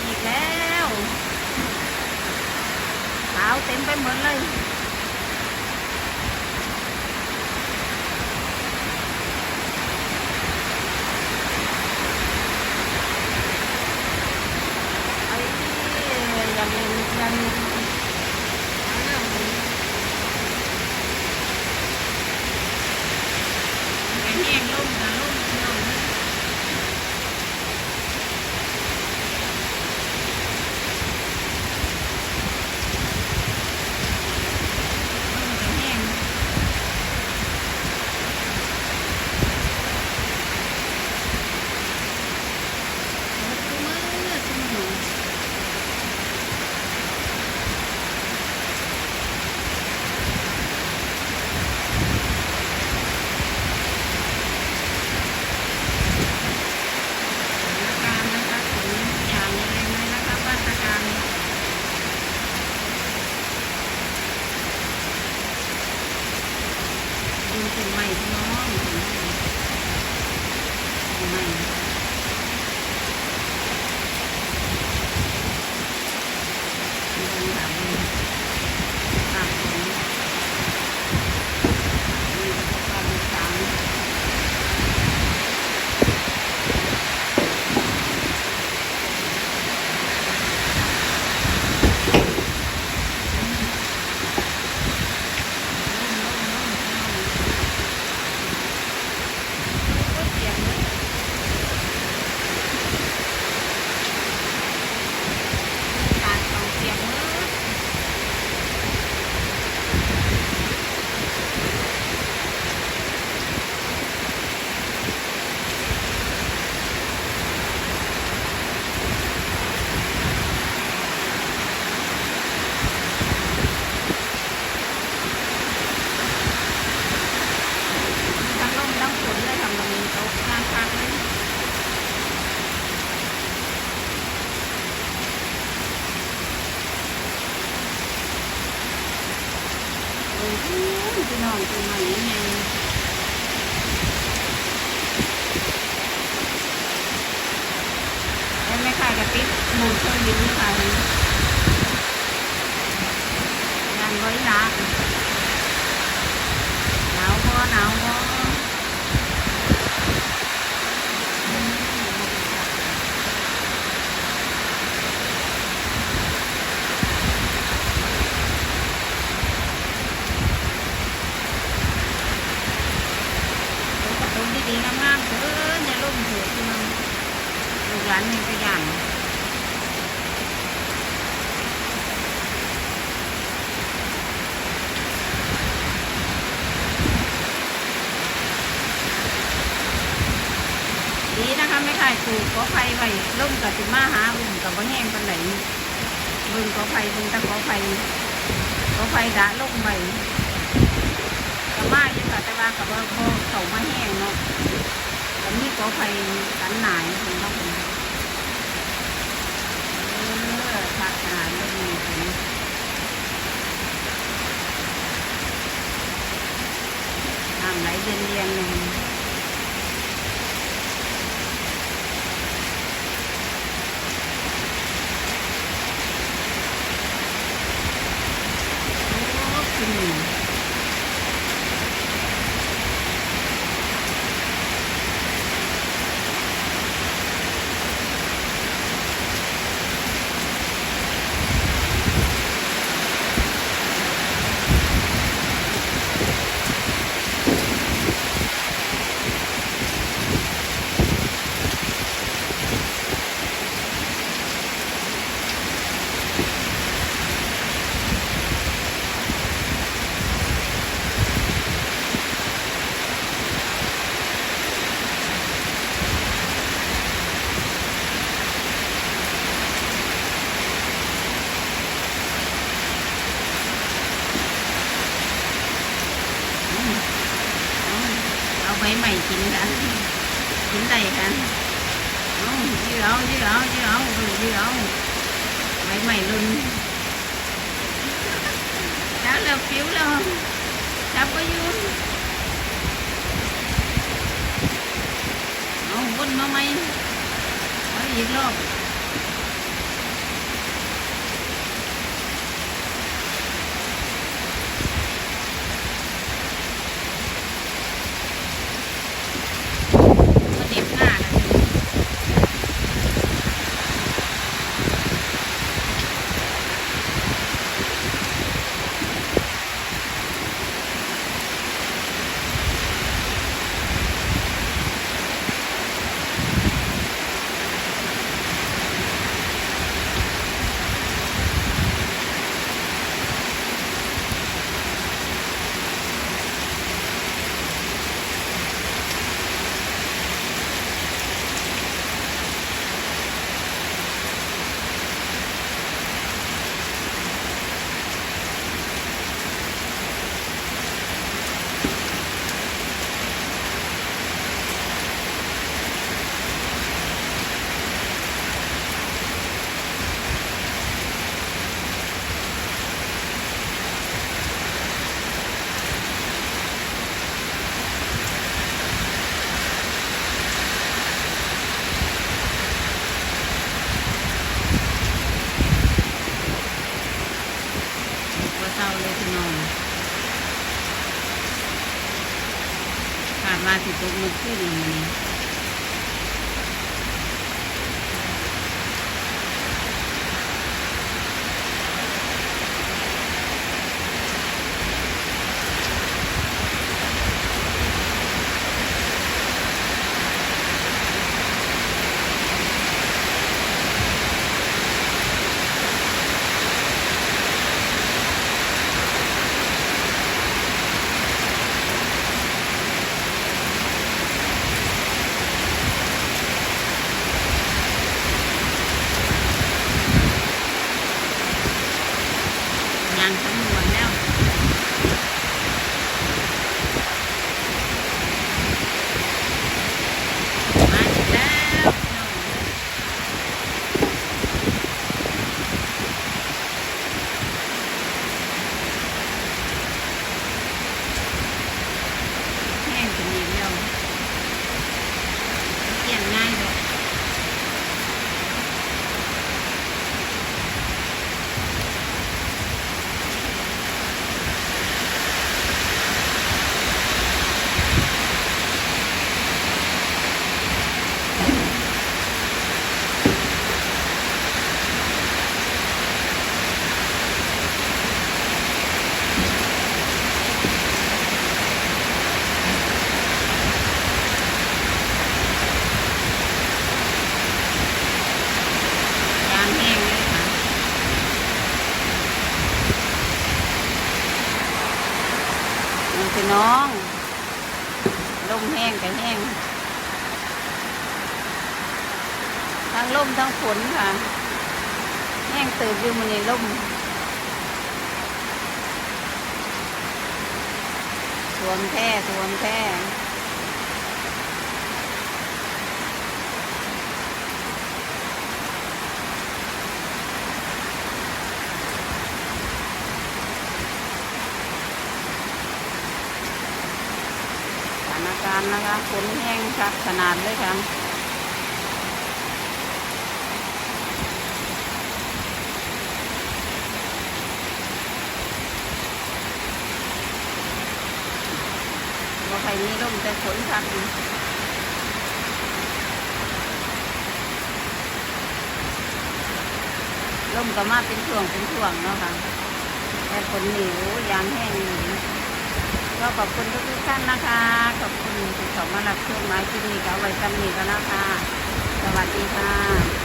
อีกแล้วขาวเต็มไปหมดเลยยังเล่นยังแห้งลุ่มนะลุ่มลุ่มเป็นใหม่พี่น้องเป็นใหม่มีคนถามเลยถามคนมีความมีสามพี่น้องเป็นใหม่ยังไงแล้วไม่ขายกระติบหมูเครื่องบินขายงานไว้ละหนาวพอหนาวพอดีงามๆเด้ออย่าลุ่มเถิดพี่น้องลูกหลานมีตัวอย่างดีนะคะไม่ขายปลูกขอไฟไว้ล่มกับสิมาหาบุ่มกับบ่แห้งปานไหนบึงขอไฟบึงตะขอไฟด่าล่มไว้กับมาอยู่ค่ะแต่ว่ากับว่าเขามาแห้งเนาะแต่นี่ขอไฟกันหนายของเราผักอาหารก็มีน้ำไหลเย็นๆเลยใบใหม่กินกันกินได้กันยืดเอาใบใหม่รุ่นแล้วเราปิ้วเราจับไปยืนวนมาไหมเอาอีกรอบ มาสิตกมือขึ้นอย่างนี้งานทั้งหมดแล้วมาอีกแล้วแห้งเป็นอีกแล้วเกี่ยงง่ายเลยยางแห้งเลยค่ะมันคือน้องลมแห้งกับแห้งทั้งลมทั้งฝนค่ะแห้งตื่นอยู่มันในลมสวมแท้สวมแท้สถานการณ์นะคะฝนแห้งคักขนาดเลยค่ะว่าใครมีลมแต่ฝนคักอยู่ลมก็มาเป็นช่วงเนาะค่ะแต่ฝนนี่โอ้ยางแห้งอยู่ก็ขอบคุณทุกท่านนะคะขอบคุณที่เข้ามารับชมมาที่นี่ก็เอาไว้จำนี้ก็แล้วค่ะสวัสดีค่ะ